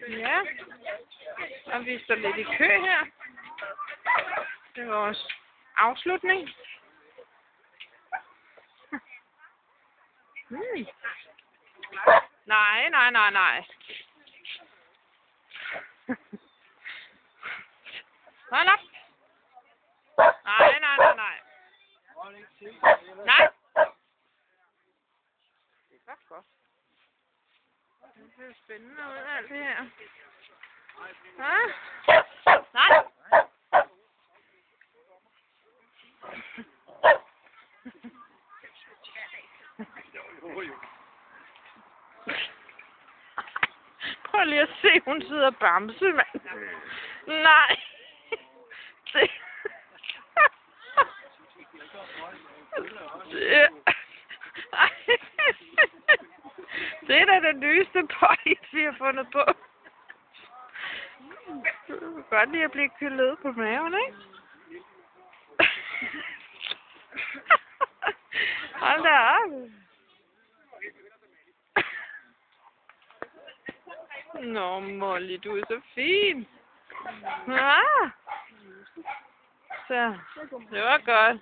Ja, og vi står lidt i kø her. Det er vores afslutning. Nej. Hold op. Nej. Nej. Det er godt. Det ser spændende ud, alt det her. Ja? Nej. Prøv lige at se, hun sidder og bamse, mand. Nej. Det... Det er da den nyeste point, vi har fundet på. Du kan godt lide at blive kølet på maven, ikke? Hold da op. Nå, Molly, du er så fin. Ja. Så, det var godt.